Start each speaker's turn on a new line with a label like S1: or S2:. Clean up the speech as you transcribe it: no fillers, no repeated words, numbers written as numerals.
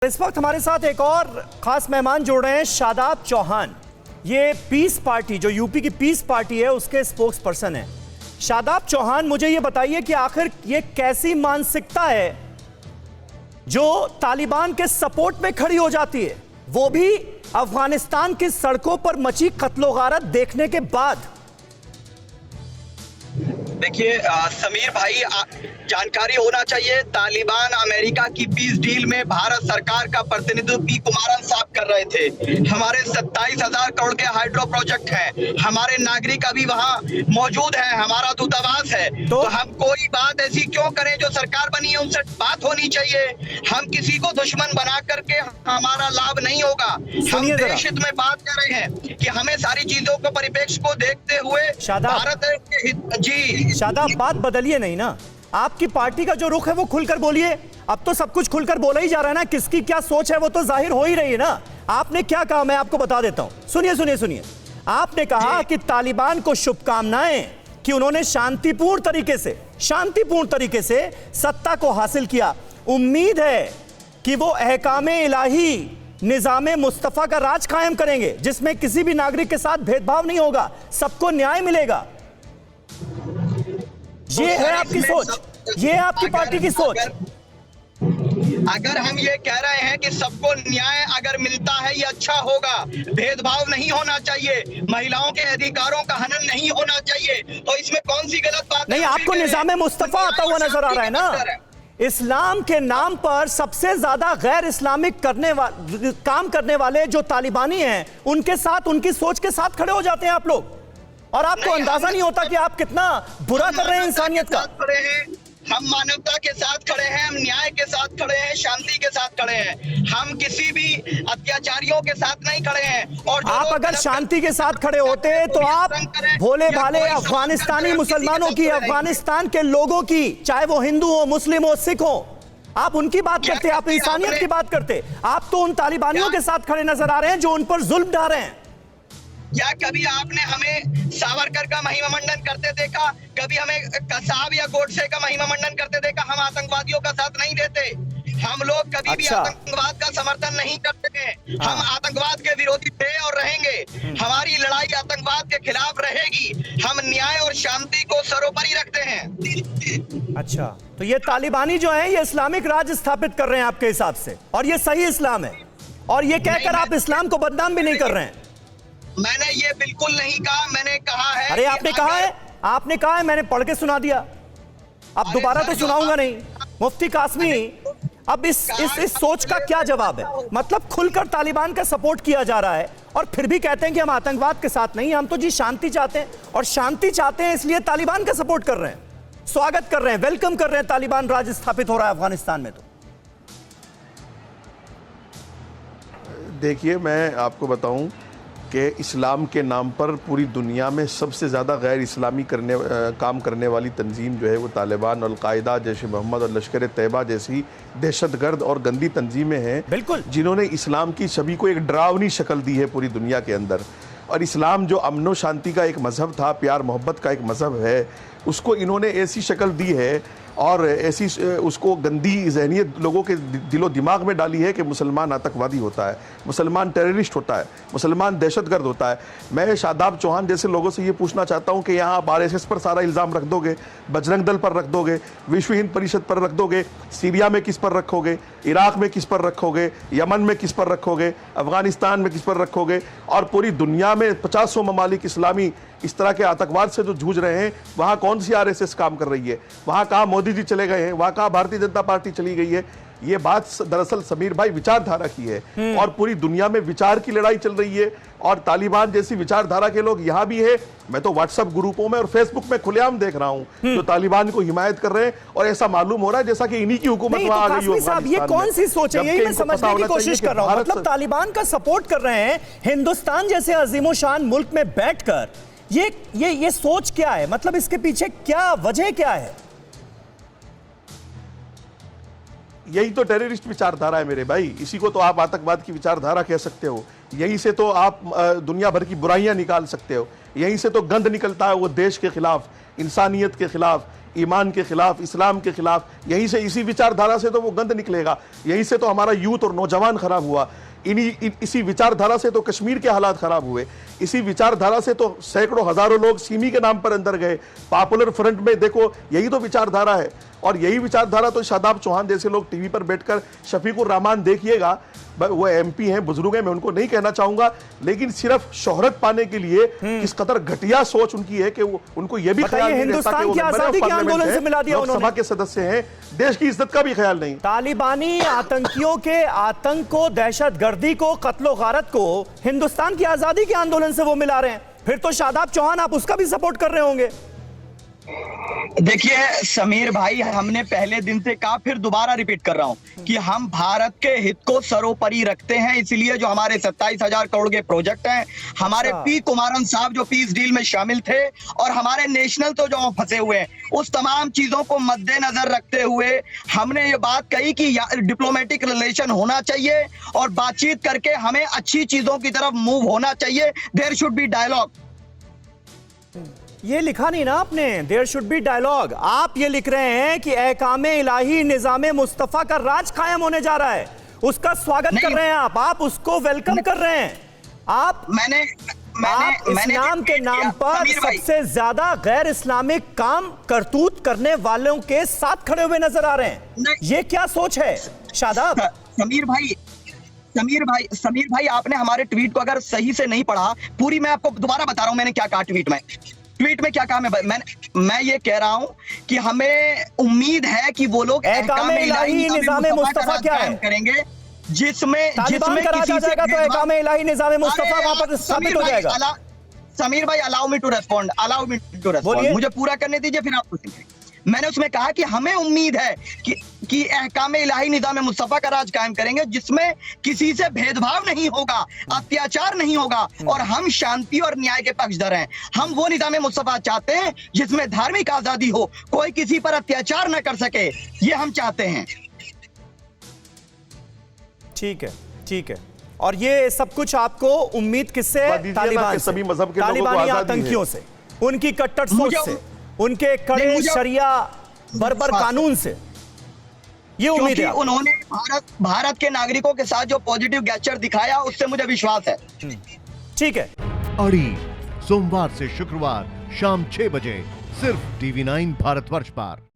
S1: इस वक्त हमारे साथ एक और खास मेहमान जुड़ रहे हैं, शादाब चौहान। ये पीस पार्टी, जो यूपी की पीस पार्टी है, उसके स्पोक्स पर्सन है। शादाब चौहान, मुझे ये बताइए कि आखिर ये कैसी मानसिकता है जो तालिबान के सपोर्ट में खड़ी हो जाती है, वो भी अफगानिस्तान की सड़कों पर मची कत्लो-गारत देखने के बाद।
S2: देखिए समीर भाई, जानकारी होना चाहिए, तालिबान अमेरिका की पीस डील में भारत सरकार का प्रतिनिधित्व पी कुमारन साहब कर रहे थे। हमारे 27,000 करोड़ के हाइड्रो प्रोजेक्ट हैं, हमारे नागरिक अभी वहाँ मौजूद हैं, हमारा दूतावास है। तो हम कोई बात ऐसी क्यों करें? जो सरकार बनी है उनसे बात होनी चाहिए। हम किसी को दुश्मन बना करके हमारा लाभ नहीं होगा। हम देश हित में बात कर रहे हैं कि हमें सारी चीजों को परिप्रेक्ष्य को देखते हुए भारत के हित। जी
S1: शादाब, बात बदलिए नहीं ना, आपकी पार्टी का जो रुख है वो खुलकर बोलिए। अब तो सब कुछ खुलकर बोला ही जा रहा है ना, किसकी क्या सोच है वो तो जाहिर हो ही रही है ना। आपने क्या कहा, मैं आपको बता देता हूं, सुनिए सुनिए सुनिए। आपने कहा कि तालिबान को शुभकामनाएं कि उन्होंने शांतिपूर्ण तरीके से सत्ता को हासिल किया। उम्मीद है कि वो अहकामे इलाही निजामे मुस्तफा का राज कायम करेंगे, जिसमें किसी भी नागरिक के साथ भेदभाव नहीं होगा, सबको न्याय मिलेगा। ये है आपकी सोच, ये है आपकी पार्टी की सोच।
S2: अगर हम ये कह रहे हैं कि सबको न्याय अगर मिलता है ये अच्छा होगा, भेदभाव नहीं होना चाहिए, महिलाओं के अधिकारों का हनन नहीं होना चाहिए, तो इसमें कौन सी गलत बात
S1: नहीं? आपको निजामे मुस्तफा आता हुआ नजर आ रहा है ना। इस्लाम के नाम पर सबसे ज्यादा गैर इस्लामिक काम करने वाले जो तालिबानी हैं, उनके साथ, उनकी सोच के साथ खड़े हो जाते हैं आप लोग, और आपको अंदाजा नहीं होता कि आप कितना बुरा कर रहे हैं इंसानियत का।
S2: हम मानवता के साथ खड़े हैं, हम न्याय के साथ खड़े हैं, शांति के साथ खड़े हैं, हम किसी भी अत्याचारियों के साथ नहीं खड़े हैं। और
S1: आप अगर शांति के साथ खड़े होते तो आप भोले भाले अफगानिस्तानी मुसलमानों की, अफगानिस्तान के लोगों की, चाहे वो हिंदू हो, मुस्लिम हो, सिख हो, आप उनकी बात करते, आप इंसानियत की बात करते। आप तो उन तालिबानियों के साथ खड़े नजर आ रहे हैं जो उन पर जुल्म ढा रहे हैं।
S2: क्या कभी आपने हमें सावरकर का महिमा मंडन करते देखा? कभी हमें कसाब या गोडसे का महिमा मंडन करते देखा? हम आतंकवादियों का साथ नहीं देते, हम लोग कभी भी आतंकवाद का समर्थन नहीं करते हैं। हम आतंकवाद के विरोधी थे और रहेंगे, हमारी लड़ाई आतंकवाद के खिलाफ रहेगी। हम न्याय और शांति को सर्वोपरि रखते हैं।
S1: अच्छा, तो ये तालिबानी जो है ये इस्लामिक राज स्थापित कर रहे हैं आपके हिसाब से, और ये सही इस्लाम है, और ये कहकर आप इस्लाम को बदनाम भी नहीं कर रहे हैं।
S2: मैंने ये बिल्कुल नहीं कहा, मैंने कहा है।
S1: अरे आपने कहा है, आपने कहा है, मैंने पढ़ के सुना दिया, अब दोबारा तो सुनाऊंगा नहीं। मुफ्ती कासमी, अब इस सोच का क्या जवाब है? मतलब खुलकर तालिबान का सपोर्ट किया जा रहा है और फिर भी कहते हैं कि हम आतंकवाद के साथ नहीं, हम तो जी शांति चाहते हैं, और शांति चाहते हैं इसलिए तालिबान का सपोर्ट कर रहे हैं, स्वागत कर रहे हैं, वेलकम कर रहे हैं तालिबान राज स्थापित हो रहा है अफगानिस्तान में। तो
S3: देखिए, मैं आपको बताऊं कि इस्लाम के नाम पर पूरी दुनिया में सबसे ज़्यादा गैर इस्लामी काम करने वाली तंजीम जो है वो तालिबान, अल-कायदा, जैश मोहम्मद और लश्कर तैयबा जैसी दहशतगर्द और गंदी तंजीमें हैं, बिल्कुल, जिन्होंने इस्लाम की छवि को एक डरावनी शक्ल दी है पूरी दुनिया के अंदर। और इस्लाम जो अमन व शांति का एक मज़हब था, प्यार मोहब्बत का एक मज़हब है, उसको इन्होंने ऐसी शक्ल दी है और ऐसी उसको गंदी जहनीत लोगों के दिलो दिमाग में डाली है कि मुसलमान आतंकवादी होता है, मुसलमान टेररिस्ट होता है, मुसलमान दहशतगर्द होता है। मैं शादाब चौहान जैसे लोगों से ये पूछना चाहता हूँ कि यहाँ आप RSS पर सारा इल्ज़ाम रख दोगे, बजरंग दल पर रख दोगे, विश्व हिंद परिषद पर रख दोगे, सीरिया में किस पर रखोगे, इराक में किस पर रखोगे, यमन में किस पर रखोगे, अफगानिस्तान में किस पर रखोगे, और पूरी दुनिया में 50 ममालिक इस्लामी इस तरह के आतंकवाद से जो जूझ रहे हैं, वहाँ कौन सी RSS काम कर रही है? वहाँ कहाँ मोदी जी चले गए हैं? वहाँ कहाँ भारतीय जनता पार्टी चली गई है? ये बात दरअसल समीर भाई विचारधारा की है, और पूरी दुनिया में विचार की लड़ाई चल रही है, और तालिबान जैसी विचारधारा के लोग यहाँ भी है। मैं तो व्हाट्सएप ग्रुपों में और फेसबुक में खुलेआम देख रहा हूँ जो तालिबान को हिमायत कर रहे हैं, और ऐसा मालूम हो रहा है जैसा कि इन्हीं की हुकूमत वहाँ आ गई हो।
S1: ये कौन सी सोच है, यही मैं समझने की कोशिश कर रहा हूँ। मतलब तालिबान का सपोर्ट कर रहे हैं हिंदुस्तान जैसे अजीमोशान मुल्क में बैठकर, ये सोच क्या है? मतलब इसके पीछे क्या वजह क्या है?
S3: यही तो टेररिस्ट विचारधारा है मेरे भाई, इसी को तो आप आतंकवाद की विचारधारा कह सकते हो। यहीं से तो आप दुनिया भर की बुराइयां निकाल सकते हो, यहीं से तो गंद निकलता है वो देश के खिलाफ, इंसानियत के खिलाफ, ईमान के खिलाफ, इस्लाम के खिलाफ। यहीं से, इसी विचारधारा से तो वो गंद निकलेगा। यहीं से तो हमारा यूथ और नौजवान खराब हुआ। इसी विचारधारा से तो कश्मीर के हालात खराब हुए। इसी विचारधारा से तो सैकड़ों हजारों लोग सिमी के नाम पर अंदर गए। पॉपुलर फ्रंट में देखो, यही तो विचारधारा है। और यही विचारधारा तो शादाब चौहान जैसे लोग टीवी पर बैठकर, शफीकुर रहमान देखिएगा, वो एमपी हैं, बुजुर्ग हैं, मैं उनको नहीं कहना चाहूंगा, लेकिन सिर्फ शोहरत पाने के लिए किस कदर घटिया सोच उनकी है कि वो, उनको ये भी ख्याल नहीं रहता कि वो
S1: आजादी के आंदोलन से मिला दिया उन्होंने।
S3: लोकसभा के सदस्य हैं, देश की इज्जत का भी ख्याल नहीं।
S1: तालिबानी आतंकियों के आतंक को, दहशतगर्दी को, कत्लो गारत को हिंदुस्तान की आजादी के आंदोलन से वो मिला रहे हैं। फिर तो शादाब चौहान आप उसका भी सपोर्ट कर रहे होंगे।
S2: देखिए समीर भाई, हमने पहले दिन से कहा, फिर दोबारा रिपीट कर रहा हूं कि हम भारत के हित को सर्वोपरि रखते हैं। इसलिए जो हमारे 27,000 करोड़ के प्रोजेक्ट हैं, हमारे पी कुमारन साहब जो पीस डील में शामिल थे, और हमारे नेशनल तो जो फंसे हुए हैं, उस तमाम चीजों को मद्देनजर रखते हुए हमने ये बात कही कि डिप्लोमेटिक रिलेशन होना चाहिए और बातचीत करके हमें अच्छी चीजों की तरफ मूव होना चाहिए। There should be dialogue.
S1: ये लिखा नहीं ना आपने, देयर शुड बी डायलॉग। आप ये लिख रहे हैं कि एहकामे इलाही निजामे मुस्तफा का राज कायम होने जा रहा है, उसका स्वागत कर रहे हैं आप उसको वेलकम कर रहे हैं। आप इस्लाम के नाम पर सबसे ज्यादा गैर इस्लामिक काम करतूत करने वालों के साथ खड़े हुए नजर आ रहे हैं। ये क्या सोच है शादाब?
S2: समीर भाई, आपने हमारे ट्वीट को अगर सही से नहीं पढ़ा, पूरी मैं आपको दोबारा बता रहा हूं मैंने क्या कहा ट्वीट में क्या कहा। मैं ये कह रहा हूं कि हमें उम्मीद है कि वो लोग
S1: एहकामे इलाही निज़ामे मुस्तफा क्या है
S2: करेंगे, जिसमें
S1: का राज आ जाएगा तो एहकामे इलाही निज़ामे मुस्तफा वहां पर साबित हो जाएगा।
S2: समीर भाई, अलाउ मी टू रेस्पॉन्ड, मुझे पूरा करने दीजिए, फिर आप पूछेंगे। मैंने उसमें कहा कि हमें उम्मीद है कि एहकामे इलाही निज़ामे मुस्तफा का राज कायम करेंगे, जिसमें किसी से भेदभाव नहीं होगा, अत्याचार नहीं होगा, और हम शांति और न्याय के पक्षधर हैं। हम वो निज़ामे मुस्तफा चाहते हैं जिसमें धार्मिक आजादी हो, कोई किसी पर अत्याचार न कर सके, ये हम चाहते हैं।
S1: ठीक है। और ये सब कुछ आपको उम्मीद किससे है? तालिबान से,
S3: सभी मजहब के
S1: तालिबानी आतंकियों से, उनकी कट्टर सोच से, उनके कड़े शरिया बर्बर कानून से ये उम्मीद है।
S2: उन्होंने भारत के नागरिकों के साथ जो पॉजिटिव गेस्चर दिखाया, उससे मुझे विश्वास है।
S1: ठीक है।
S4: अड़ी सोमवार से शुक्रवार शाम 6 बजे सिर्फ TV9 भारतवर्ष पर।